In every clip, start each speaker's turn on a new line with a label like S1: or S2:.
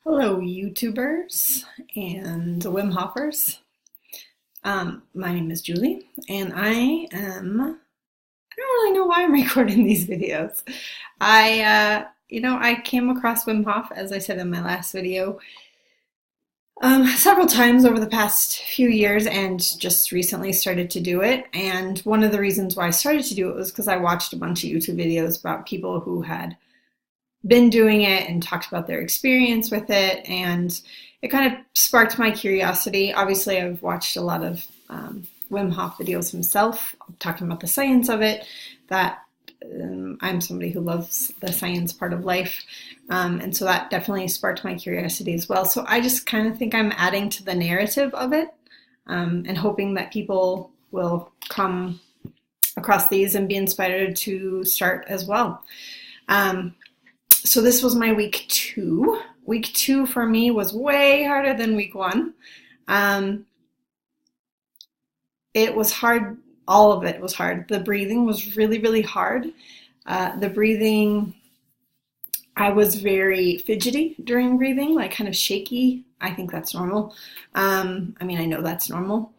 S1: Hello, YouTubers and Wim Hofers. My name is Julie, and I don't really know why I'm recording these videos. I came across Wim Hof, as I said in my last video, several times over the past few years and just recently started to do it. And one of the reasons why I started to do it was because I watched a bunch of YouTube videos about people who had been doing it and talked about their experience with it, and it kind of sparked my curiosity. Obviously, I've watched a lot of Wim Hof videos himself, talking about the science of it, that I'm somebody who loves the science part of life, and so that definitely sparked my curiosity as well. So I just kind of think I'm adding to the narrative of it, and hoping that people will come across these and be inspired to start as well. So this was my week 2. Week 2 for me was way harder than week 1. It was hard. All of it was hard. The breathing was really, really hard. The breathing, I was very fidgety during breathing, like kind of shaky. I think that's normal. I know that's normal.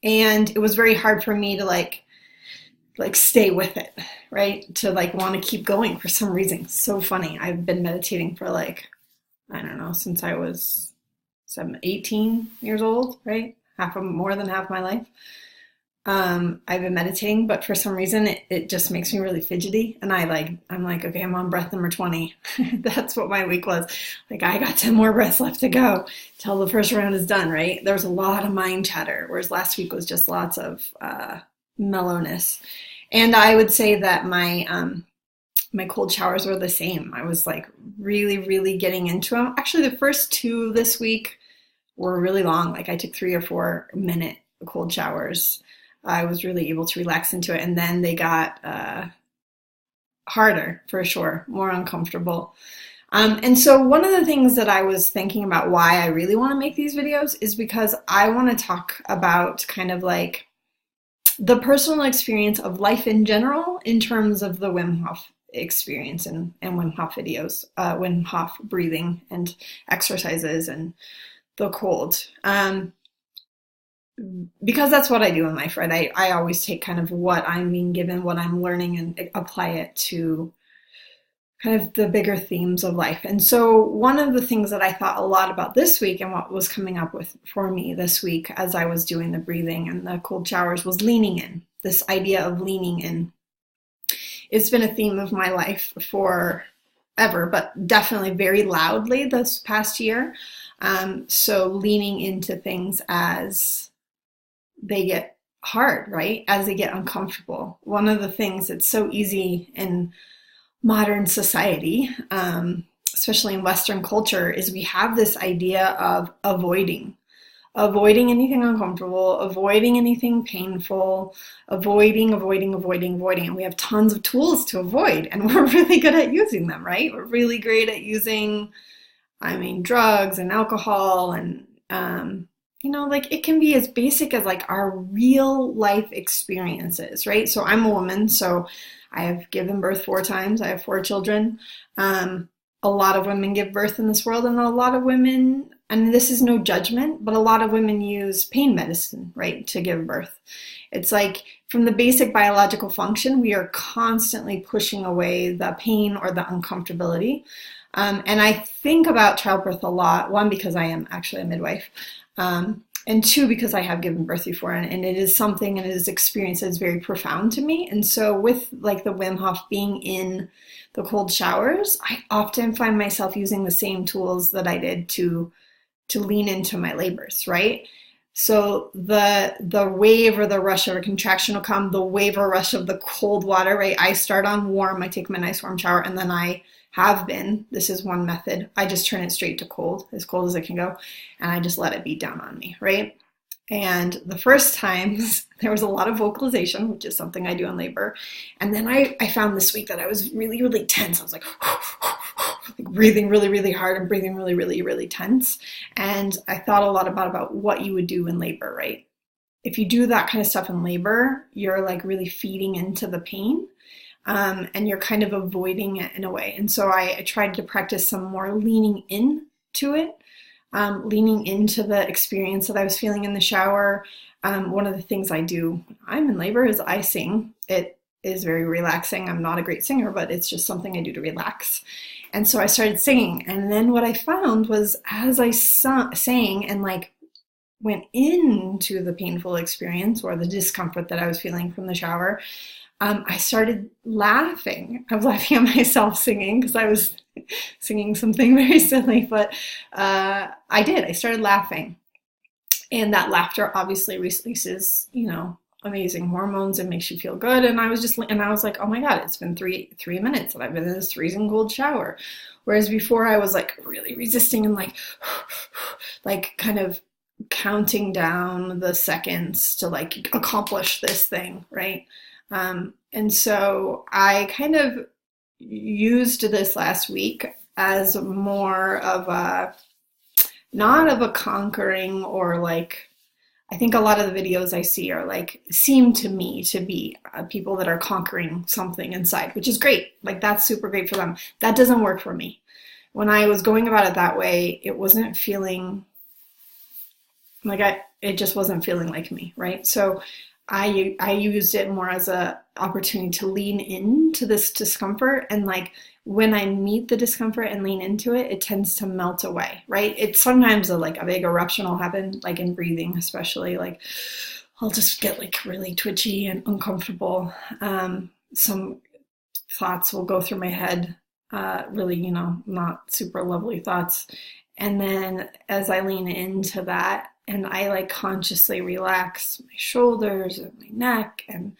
S1: And it was very hard for me to like stay with it, right? To want to keep going for some reason. It's so funny. I've been meditating for I don't know, since I was 18 years old, right? More than half my life. I've been meditating, but for some reason it just makes me really fidgety. And I'm like, okay, I'm on breath number 20. That's what my week was. I got 10 more breaths left to go till the first round is done, right? There was a lot of mind chatter, whereas last week was just lots of mellowness. And I would say that my cold showers were the same. I was really, really getting into them. Actually, the first 2 this week were really long. I took 3 or 4 minute cold showers. I was really able to relax into it. And then they got harder, for sure, more uncomfortable. And so one of the things that I was thinking about why I really want to make these videos is because I want to talk about kind of the personal experience of life in general in terms of the Wim Hof experience and Wim Hof videos, Wim Hof breathing and exercises and the cold. Because that's what I do in life, right? I always take kind of what I'm being given, what I'm learning, and apply it to kind of the bigger themes of life. And so one of the things that I thought a lot about this week and what was coming up with for me this week as I was doing the breathing and the cold showers was leaning in, this idea of leaning in. It's been a theme of my life forever, but definitely very loudly this past year. So leaning into things as they get hard, right? As they get uncomfortable. One of the things that's so easy in modern society, especially in Western culture, is we have this idea of avoiding anything uncomfortable, avoiding anything painful, avoiding. And we have tons of tools to avoid, and we're really good at using them, right? We're really great at using, drugs and alcohol and, it can be as basic as our real life experiences, right? So I'm a woman, so I have given birth 4 times. I have 4 children. A lot of women give birth in this world, and a lot of women, and this is no judgment, but a lot of women use pain medicine, right, to give birth. It's from the basic biological function, we are constantly pushing away the pain or the uncomfortability. And I think about childbirth a lot, 1, because I am actually a midwife, and 2, because I have given birth before, and it is something, and it is experience that is very profound to me. And so with the Wim Hof being in the cold showers, I often find myself using the same tools that I did to lean into my labors, right? So the wave or the rush of a contraction will come, the wave or rush of the cold water, right? I start on warm, I take my nice warm shower, and then this is one method, I just turn it straight to cold as it can go, and I just let it beat down on me, right? And the first times, there was a lot of vocalization, which is something I do in labor. And then I found this week that I was really, really tense. I was breathing really, really hard and breathing really, really, really tense. And I thought a lot about what you would do in labor, right? If you do that kind of stuff in labor, you're really feeding into the pain. And you're kind of avoiding it in a way. And so I tried to practice some more leaning in to it, leaning into the experience that I was feeling in the shower. One of the things I do when I'm in labor is I sing. It is very relaxing. I'm not a great singer, but it's just something I do to relax. And so I started singing. And then what I found was as I sang and like went into the painful experience or the discomfort that I was feeling from the shower, I started laughing. I was laughing at myself singing because I was singing something very silly, but I did. I started laughing. And that laughter obviously releases, amazing hormones and makes you feel good. And I was like, oh my God, it's been three minutes and I've been in this freezing cold shower. Whereas before I was like really resisting and like kind of counting down the seconds to like accomplish this thing, right? And so I kind of used this last week as more of not of a conquering or like, I think a lot of the videos I see are like, seem to me to be people that are conquering something inside, which is great. Like that's super great for them. That doesn't work for me. When I was going about it that way, it wasn't feeling like it just wasn't feeling like me, right? So I used it more as a opportunity to lean into this discomfort, and like when I meet the discomfort and lean into it, it tends to melt away, right? It's sometimes like a big eruption will happen, like in breathing, especially like I'll just get like really twitchy and uncomfortable. Some thoughts will go through my head, really, not super lovely thoughts. And then as I lean into that, and I like consciously relax my shoulders and my neck. And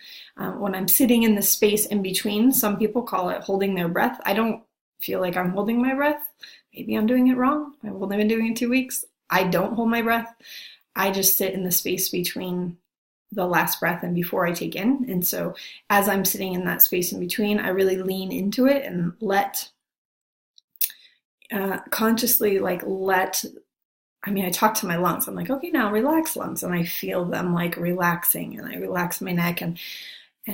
S1: when I'm sitting in the space in between, some people call it holding their breath. I don't feel like I'm holding my breath. Maybe I'm doing it wrong. I've only been doing it 2 weeks. I don't hold my breath. I just sit in the space between the last breath and before I take in. And so as I'm sitting in that space in between, I really lean into it and consciously I talk to my lungs. I'm like, okay, now relax, lungs. And I feel them like relaxing, and I relax my neck, and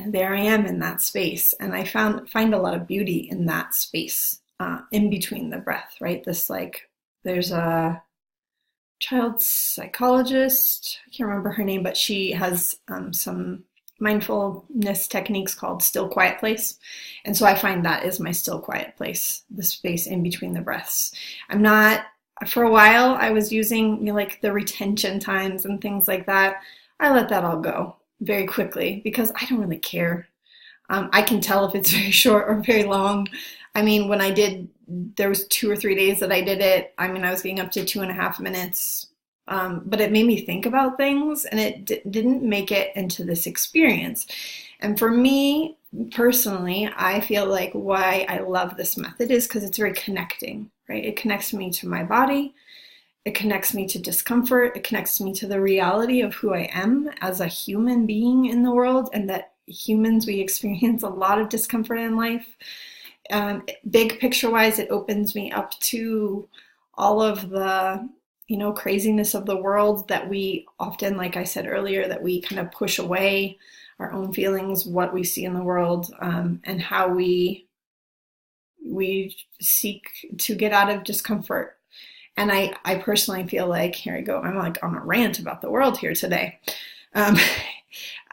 S1: there I am in that space. And I find a lot of beauty in that space, in between the breath, right? There's a child psychologist, I can't remember her name, but she has some mindfulness techniques called still quiet place. And so I find that is my still quiet place, the space in between the breaths. For a while, I was using like the retention times and things like that. I let that all go very quickly because I don't really care. I can tell if it's very short or very long. There was 2 or 3 days that I did it. I was getting up to 2.5 minutes, but it made me think about things, and it didn't make it into this experience. And for me personally, I feel like why I love this method is because it's very connecting, right? It connects me to my body. It connects me to discomfort. It connects me to the reality of who I am as a human being in the world, and that humans, we experience a lot of discomfort in life. Big picture wise, it opens me up to all of the craziness of the world that we often, like I said earlier, that we kind of push away our own feelings, what we see in the world, and how we seek to get out of discomfort. And I personally feel like, here I go, I'm like on a rant about the world here today.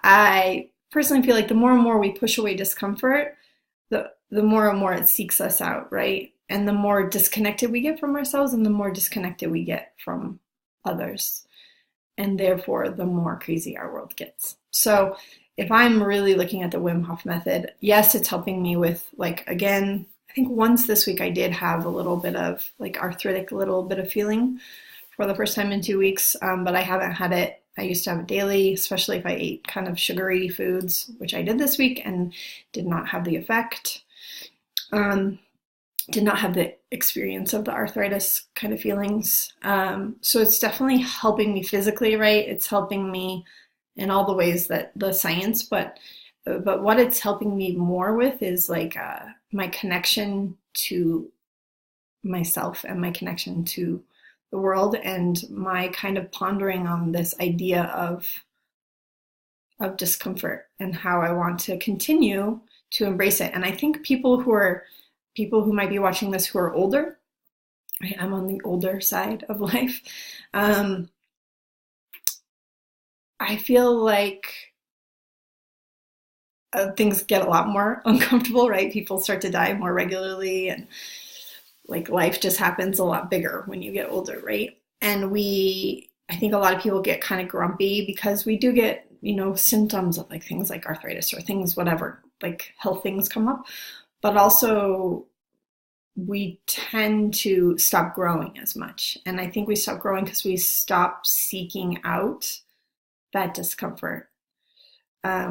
S1: I personally feel like the more and more we push away discomfort, the more and more it seeks us out, right? And the more disconnected we get from ourselves, and the more disconnected we get from others. And therefore, the more crazy our world gets. So if I'm really looking at the Wim Hof method, yes, it's helping me with, like, again, I think once this week I did have a little bit of like arthritic, little bit of feeling for the first time in 2 weeks, but I haven't had it. I used to have it daily, especially if I ate kind of sugary foods, which I did this week and did not have the effect. Did not have the experience of the arthritis kind of feelings. So it's definitely helping me physically, right? It's helping me in all the ways that the science, but what it's helping me more with is like my connection to myself and my connection to the world, and my kind of pondering on this idea of discomfort and how I want to continue to embrace it. And I think people who might be watching this who are older, Right? I'm on the older side of life. Um, I feel like things get a lot more uncomfortable, right? People start to die more regularly, and like life just happens a lot bigger when you get older, right? And I think a lot of people get kind of grumpy because we do get, symptoms of like things like arthritis or things, whatever, like health things come up. But also, we tend to stop growing as much. And I think we stop growing because we stop seeking out that discomfort.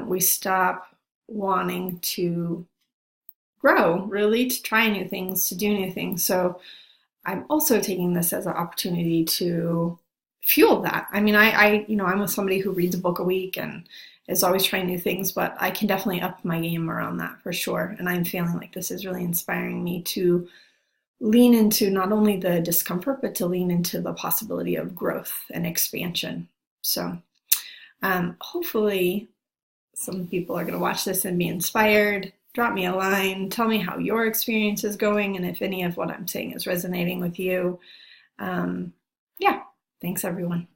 S1: We stop wanting to grow, really, to try new things, to do new things. So I'm also taking this as an opportunity to fuel that. I mean, I'm with somebody who reads a book a week and is always trying new things, but I can definitely up my game around that for sure. And I'm feeling like this is really inspiring me to lean into not only the discomfort, but to lean into the possibility of growth and expansion. So hopefully some people are going to watch this and be inspired. Drop me a line. Tell me how your experience is going and if any of what I'm saying is resonating with you. Yeah, thanks everyone.